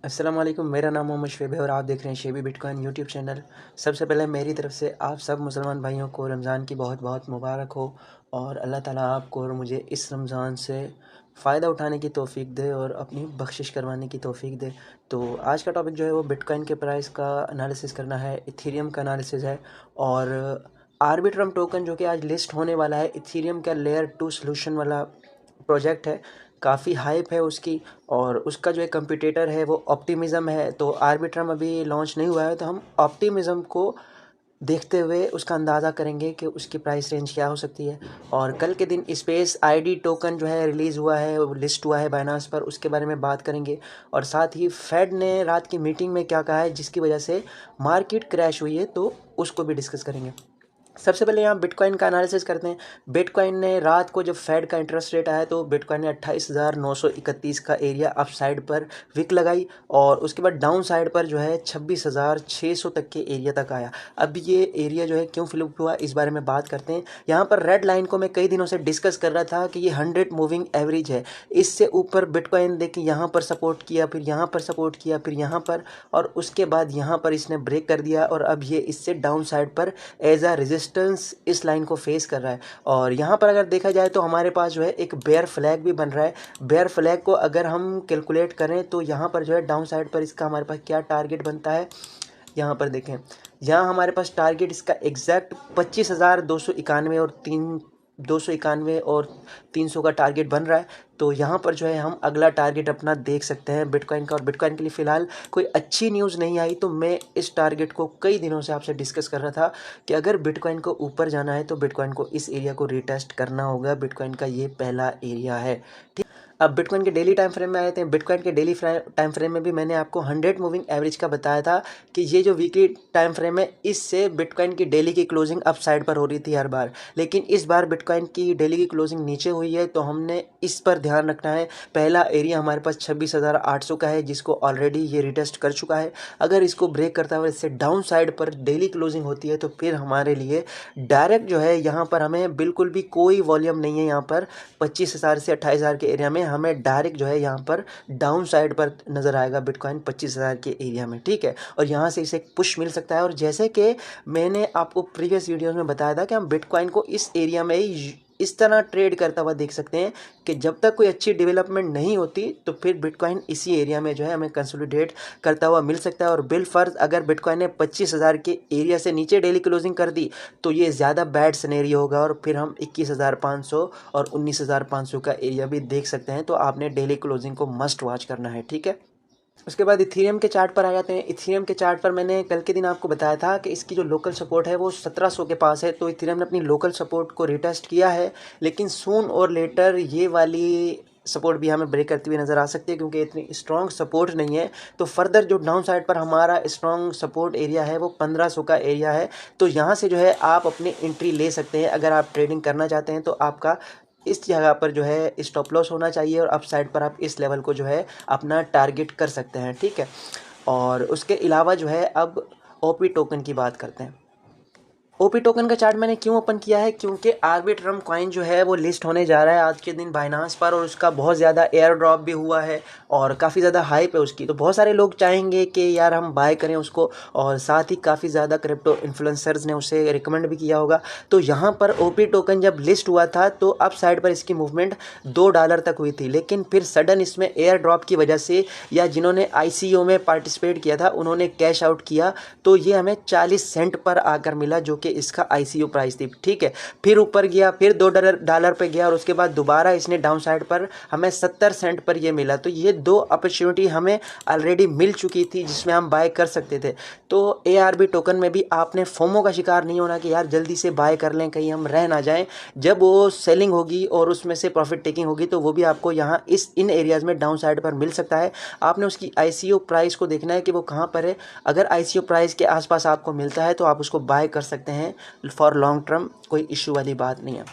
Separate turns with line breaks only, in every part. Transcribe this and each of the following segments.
अस्सलाम वालेकुम। मेरा नाम मोहम्मद शुएब है और आप देख रहे हैं शेबी बिटकॉइन यूट्यूब चैनल। सबसे पहले मेरी तरफ से आप सब मुसलमान भाइयों को रमज़ान की बहुत बहुत मुबारक हो और अल्लाह ताला आपको और मुझे इस रमज़ान से फ़ायदा उठाने की तौफ़ीक दे और अपनी बख्शिश करवाने की तौफ़ीक दे। तो आज का टॉपिक जो है वो बिटकॉइन के प्राइस का एनालिसिस करना है, इथेरियम का एनालिसिस है और आर्बिट्रम टोकन जो कि आज लिस्ट होने वाला है। इथेरियम का लेयर 2 सॉल्यूशन वाला प्रोजेक्ट है, काफ़ी हाइप है उसकी और उसका जो एक कंपटीटर है वो ऑप्टिमिज़म है। तो आर्बिट्रम अभी लॉन्च नहीं हुआ है, तो हम ऑप्टिमिज़म को देखते हुए उसका अंदाज़ा करेंगे कि उसकी प्राइस रेंज क्या हो सकती है। और कल के दिन स्पेस आईडी टोकन जो है रिलीज़ हुआ है, वो लिस्ट हुआ है बाइनांस पर, उसके बारे में बात करेंगे। और साथ ही फेड ने रात की मीटिंग में क्या कहा है जिसकी वजह से मार्केट क्रैश हुई है, तो उसको भी डिस्कस करेंगे। सबसे पहले यहाँ बिटकॉइन का एनालिसिस करते हैं। बिटकॉइन ने रात को जब फेड का इंटरेस्ट रेट आया तो बिटकॉइन ने 28,931 का एरिया अप साइड पर विक लगाई और उसके बाद डाउन साइड पर जो है 26,600 तक के एरिया तक आया। अब ये एरिया जो है क्यों फ्लिप हुआ इस बारे में बात करते हैं। यहाँ पर रेड लाइन को मैं कई दिनों से डिस्कस कर रहा था कि ये 100 मूविंग एवरेज है। इससे ऊपर बिटकॉइन देखिए यहाँ पर सपोर्ट किया, फिर यहाँ पर सपोर्ट किया, फिर यहाँ पर, और उसके बाद यहाँ पर इसने ब्रेक कर दिया और अब ये इससे डाउन साइड पर एज अ रेजिस्टेंस इस लाइन को फेस कर रहा है। और यहाँ पर अगर देखा जाए तो हमारे पास जो है एक बेयर फ्लैग भी बन रहा है। बेयर फ्लैग को अगर हम कैलकुलेट करें तो यहाँ पर जो है डाउन साइड पर इसका हमारे पास क्या टारगेट बनता है, यहाँ पर देखें। यहाँ हमारे पास टारगेट इसका एग्जैक्ट 25,291 और 291 और 300 का टारगेट बन रहा है। तो यहाँ पर जो है हम अगला टारगेट अपना देख सकते हैं बिटकॉइन का। और बिटकॉइन के लिए फ़िलहाल कोई अच्छी न्यूज़ नहीं आई, तो मैं इस टारगेट को कई दिनों से आपसे डिस्कस कर रहा था कि अगर बिटकॉइन को ऊपर जाना है तो बिटकॉइन को इस एरिया को रीटेस्ट करना होगा। बिटकॉइन का ये पहला एरिया है, ठीक। अब बिटकॉइन के डेली टाइम फ्रेम में आए थे। बिटकॉइन के डेली टाइम फ्रेम में भी मैंने आपको 100 मूविंग एवरेज का बताया था कि ये जो वीकली टाइम फ्रेम है इससे बिटकॉइन की डेली की क्लोजिंग अप साइड पर हो रही थी हर बार, लेकिन इस बार बिटकॉइन की डेली की क्लोजिंग नीचे हुई है। तो हमने इस पर ध्यान रखना है। पहला एरिया हमारे पास 26,800 का है जिसको ऑलरेडी ये रिटेस्ट कर चुका है। अगर इसको ब्रेक करता हुआ इससे डाउन साइड पर डेली क्लोजिंग होती है तो फिर हमारे लिए डायरेक्ट जो है यहाँ पर हमें बिल्कुल भी कोई वॉल्यूम नहीं है। यहाँ पर 25,000 से 28,000 के एरिया में हमें डायरेक्ट जो है यहाँ पर डाउन साइड पर नज़र आएगा बिटकॉइन 25,000 के एरिया में, ठीक है। और यहाँ से इसे पुश मिल सकता है। और जैसे कि मैंने आपको प्रीवियस वीडियोस में बताया था कि हम बिटकॉइन को इस एरिया में ही इस तरह ट्रेड करता हुआ देख सकते हैं कि जब तक कोई अच्छी डेवलपमेंट नहीं होती तो फिर बिटकॉइन इसी एरिया में जो है हमें कंसोलिडेट करता हुआ मिल सकता है। और बिल फर्ज अगर बिटकॉइन ने 25,000 के एरिया से नीचे डेली क्लोजिंग कर दी तो ये ज़्यादा बैड सिनेरियो होगा और फिर हम 21,500 और 19,500 का एरिया भी देख सकते हैं। तो आपने डेली क्लोजिंग को मस्ट वॉच करना है, ठीक है। उसके बाद इथेरियम के चार्ट पर आ जाते हैं। इथेरियम के चार्ट पर मैंने कल के दिन आपको बताया था कि इसकी जो लोकल सपोर्ट है वो 1700 के पास है। तो इथेरियम ने अपनी लोकल सपोर्ट को रिटेस्ट किया है, लेकिन सून और लेटर ये वाली सपोर्ट भी हमें ब्रेक करती हुई नज़र आ सकती है क्योंकि इतनी स्ट्रॉन्ग सपोर्ट नहीं है। तो फर्दर जो डाउन साइड पर हमारा स्ट्रॉन्ग सपोर्ट एरिया है वो 1500 का एरिया है। तो यहाँ से जो है आप अपनी एंट्री ले सकते हैं। अगर आप ट्रेडिंग करना चाहते हैं तो आपका इस जगह पर जो है स्टॉप लॉस होना चाहिए और अप साइड पर आप इस लेवल को जो है अपना टारगेट कर सकते हैं, ठीक है। और उसके अलावा जो है अब ओपी टोकन की बात करते हैं। ओपी टोकन का चार्ट मैंने क्यों ओपन किया है, क्योंकि आर्बिट्रम कॉइन जो है वो लिस्ट होने जा रहा है आज के दिन बाइनांस पर और उसका बहुत ज़्यादा एयर ड्रॉप भी हुआ है और काफ़ी ज़्यादा हाइप है उसकी। तो बहुत सारे लोग चाहेंगे कि यार हम बाय करें उसको, और साथ ही काफ़ी ज़्यादा क्रिप्टो इन्फ्लुएंसर्स ने उसे रिकमेंड भी किया होगा। तो यहाँ पर ओपी टोकन जब लिस्ट हुआ था तो अप साइड पर इसकी मूवमेंट $2 तक हुई थी, लेकिन फिर सडन इसमें एयर ड्रॉप की वजह से या जिन्होंने ICO में पार्टिसिपेट किया था उन्होंने कैश आउट किया तो ये हमें 40 सेंट पर आकर मिला जो कि इसका ICO प्राइस थी, ठीक है। फिर ऊपर गया, फिर $2 पे गया और उसके बाद दोबारा इसने डाउन साइड पर हमें 70 सेंट पर ये मिला। तो ये दो अपॉर्चुनिटी हमें ऑलरेडी मिल चुकी थी जिसमें हम बाय कर सकते थे। तो ARB टोकन में भी आपने फोमो का शिकार नहीं होना कि यार जल्दी से बाय कर लें कहीं हम रह ना जाएं। जब वो सेलिंग होगी और उसमें से प्रॉफिट टेकिंग होगी तो वो भी आपको यहाँ इन एरियाज में डाउन साइड पर मिल सकता है। आपने उसकी ICO प्राइस को देखना है कि वो कहाँ पर है। अगर ICO प्राइस के आसपास आपको मिलता है तो आप उसको बाय कर सकते हैं फॉर लॉन्ग टर्म, कोई इशू वाली बात नहीं है।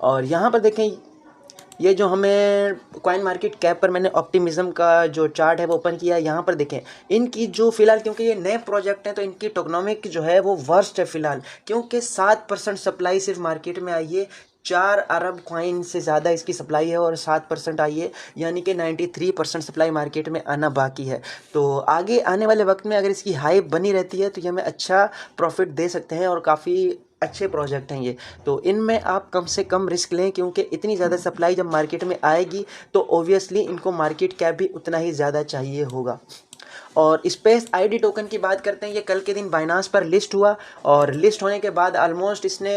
और यहाँ पर देखें ये जो हमें कॉइन मार्केट कैप पर मैंने ऑप्टिमिज्म का जो चार्ट है वो ओपन किया है। यहाँ पर देखें इनकी जो फिलहाल, क्योंकि ये नए प्रोजेक्ट हैं तो इनकी टोकनोमिक जो है वो वर्स्ट है फिलहाल, क्योंकि 7% सप्लाई सिर्फ मार्केट में आई है। 4 अरब कॉइन से ज़्यादा इसकी सप्लाई है और 7% आई है, यानी कि 93% सप्लाई मार्केट में आना बाकी है। तो आगे आने वाले वक्त में अगर इसकी हाइप बनी रहती है तो ये हमें अच्छा प्रॉफिट दे सकते हैं और काफ़ी अच्छे प्रोजेक्ट हैं ये। तो इनमें आप कम से कम रिस्क लें, क्योंकि इतनी ज़्यादा सप्लाई जब मार्केट में आएगी तो ओबियसली इनको मार्केट कैप भी उतना ही ज़्यादा चाहिए होगा। और स्पेस आईडी टोकन की बात करते हैं, ये कल के दिन बाइनांस पर लिस्ट हुआ और लिस्ट होने के बाद ऑलमोस्ट इसने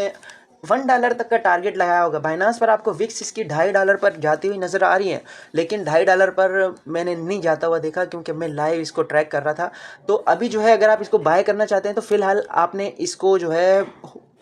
$1 तक का टारगेट लगाया होगा। बाइनांस पर आपको विक्स इसकी $2.5 पर जाती हुई नज़र आ रही है, लेकिन $2.5 पर मैंने नहीं जाता हुआ देखा, क्योंकि मैं लाइव इसको ट्रैक कर रहा था। तो अभी जो है अगर आप इसको बाय करना चाहते हैं तो फिलहाल आपने इसको जो है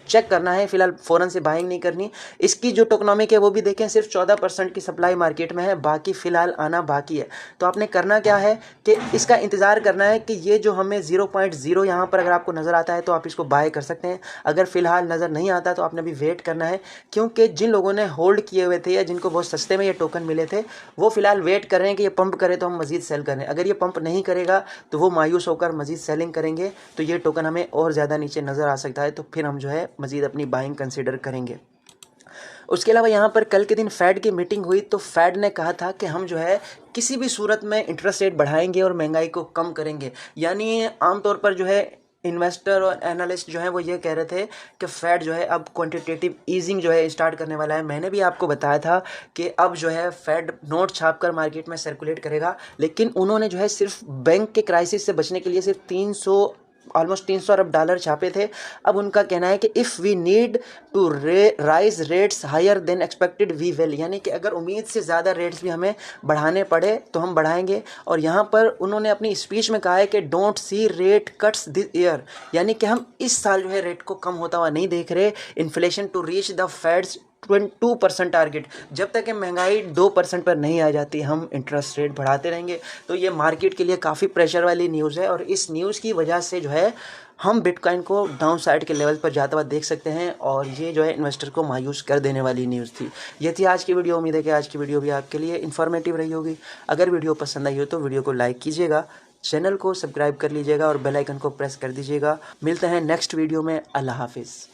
चेक करना है, फिलहाल फ़ौरन से बाइंग नहीं करनी। इसकी जो टोकनोमिक है वो भी देखें, सिर्फ 14% की सप्लाई मार्केट में है, बाकी फ़िलहाल आना बाकी है। तो आपने करना क्या है कि इसका इंतज़ार करना है कि ये जो हमें 0.0 यहाँ पर अगर आपको नज़र आता है तो आप इसको बाय कर सकते हैं। अगर फ़िलहाल नज़र नहीं आता तो आपने अभी वेट करना है, क्योंकि जिन लोगों ने होल्ड किए हुए थे या जिनको बहुत सस्ते में ये टोकन मिले थे वो फ़िलहाल वेट कर रहे हैं कि ये पंप करे तो हम मज़ीद सेल करें। अगर ये पंप नहीं करेगा तो वो मायूस होकर मज़ीद सेलिंग करेंगे, तो ये टोकन हमें और ज़्यादा नीचे नज़र आ सकता है, तो फिर हम जो है मज़ीद अपनी बाइंग कंसिडर करेंगे। उसके अलावा यहाँ पर कल के दिन फेड की मीटिंग हुई तो फेड ने कहा था कि हम जो है किसी भी सूरत में इंटरेस्ट रेट बढ़ाएंगे और महंगाई को कम करेंगे। यानी आमतौर पर जो है इन्वेस्टर और एनालिस्ट जो है वो ये कह रहे थे कि फेड जो है अब क्वांटिटेटिव ईजिंग जो है स्टार्ट करने वाला है। मैंने भी आपको बताया था कि अब जो है फेड नोट छापकर मार्केट में सर्कुलेट करेगा, लेकिन उन्होंने जो है सिर्फ बैंक के क्राइसिस से बचने के लिए सिर्फ ऑलमोस्ट $300 अरब छापे थे। अब उनका कहना है कि if we need to raise rates higher than expected we will, यानी कि अगर उम्मीद से ज़्यादा रेट्स भी हमें बढ़ाने पड़े तो हम बढ़ाएंगे। और यहाँ पर उन्होंने अपनी स्पीच में कहा है कि don't see rate cuts this year, यानी कि हम इस साल जो है रेट को कम होता हुआ नहीं देख रहे। Inflation to reach the Fed's 2% target, जब तक कि महंगाई 2% पर नहीं आ जाती हम इंटरेस्ट रेट बढ़ाते रहेंगे। तो ये मार्केट के लिए काफ़ी प्रेशर वाली न्यूज़ है और इस न्यूज़ की वजह से जो है हम बिटकॉइन को डाउन साइड के लेवल पर जाता हुआ देख सकते हैं और ये जो है इन्वेस्टर को मायूस कर देने वाली न्यूज़ थी। ये थी आज की वीडियो। उम्मीद है कि आज की वीडियो भी आपके लिए इन्फॉर्मेटिव रही होगी। अगर वीडियो पसंद आई हो तो वीडियो को लाइक कीजिएगा, चैनल को सब्सक्राइब कर लीजिएगा और बेल आइकन को प्रेस कर दीजिएगा। मिलते हैं नेक्स्ट वीडियो में। अल्लाह हाफिज़।